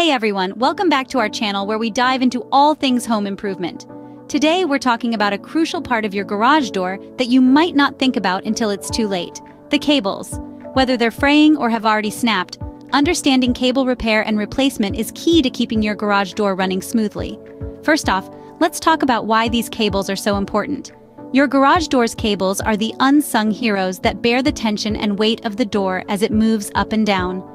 Hey everyone, welcome back to our channel where we dive into all things home improvement. Today we're talking about a crucial part of your garage door that you might not think about until it's too late: the cables. Whether they're fraying or have already snapped, understanding cable repair and replacement is key to keeping your garage door running smoothly. First off, let's talk about why these cables are so important. Your garage door's cables are the unsung heroes that bear the tension and weight of the door as it moves up and down.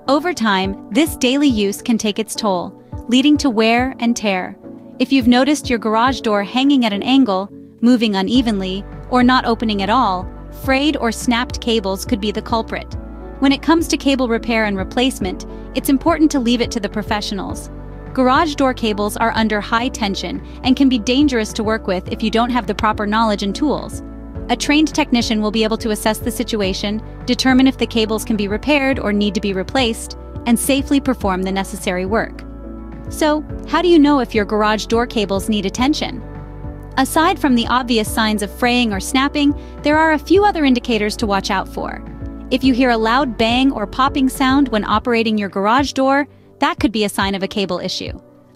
Over time, this daily use can take its toll, leading to wear and tear. If you've noticed your garage door hanging at an angle, moving unevenly, or not opening at all, frayed or snapped cables could be the culprit. When it comes to cable repair and replacement, it's important to leave it to the professionals. Garage door cables are under high tension and can be dangerous to work with if you don't have the proper knowledge and tools. A trained technician will be able to assess the situation, determine if the cables can be repaired or need to be replaced, and safely perform the necessary work. So, how do you know if your garage door cables need attention? Aside from the obvious signs of fraying or snapping, there are a few other indicators to watch out for. If you hear a loud bang or popping sound when operating your garage door, that could be a sign of a cable issue.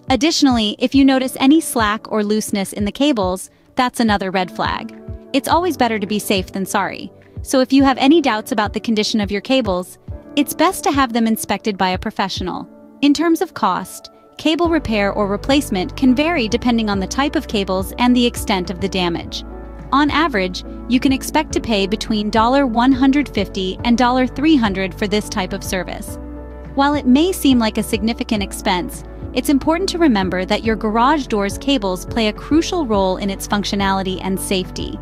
Additionally, if you notice any slack or looseness in the cables, that's another red flag. It's always better to be safe than sorry. So if you have any doubts about the condition of your cables, it's best to have them inspected by a professional. In terms of cost, cable repair or replacement can vary depending on the type of cables and the extent of the damage. On average, you can expect to pay between $150 and $300 for this type of service. While it may seem like a significant expense, it's important to remember that your garage door's cables play a crucial role in its functionality and safety.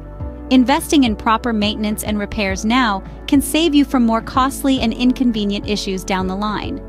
Investing in proper maintenance and repairs now can save you from more costly and inconvenient issues down the line.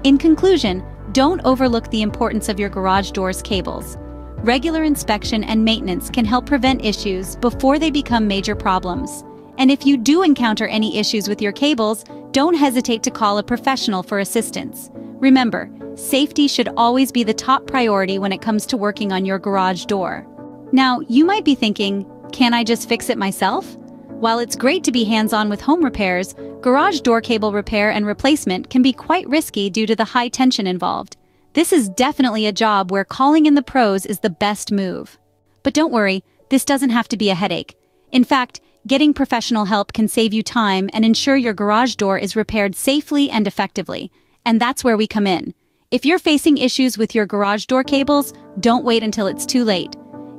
In conclusion, don't overlook the importance of your garage door's cables. Regular inspection and maintenance can help prevent issues before they become major problems. And if you do encounter any issues with your cables, don't hesitate to call a professional for assistance. Remember, safety should always be the top priority when it comes to working on your garage door. Now, you might be thinking, can I just fix it myself? While it's great to be hands-on with home repairs, garage door cable repair and replacement can be quite risky due to the high tension involved. This is definitely a job where calling in the pros is the best move. But don't worry, this doesn't have to be a headache. In fact, getting professional help can save you time and ensure your garage door is repaired safely and effectively. And that's where we come in. If you're facing issues with your garage door cables, don't wait until it's too late.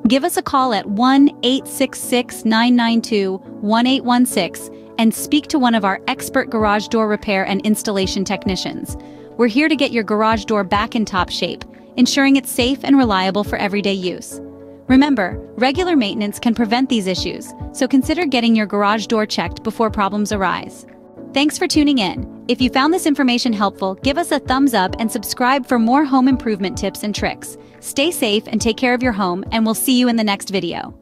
Give us a call at 1-866-992-1816 and speak to one of our expert garage door repair and installation technicians. We're here to get your garage door back in top shape, ensuring it's safe and reliable for everyday use. Remember, regular maintenance can prevent these issues, so consider getting your garage door checked before problems arise. Thanks for tuning in. If you found this information helpful, give us a thumbs up and subscribe for more home improvement tips and tricks. Stay safe and take care of your home, and we'll see you in the next video.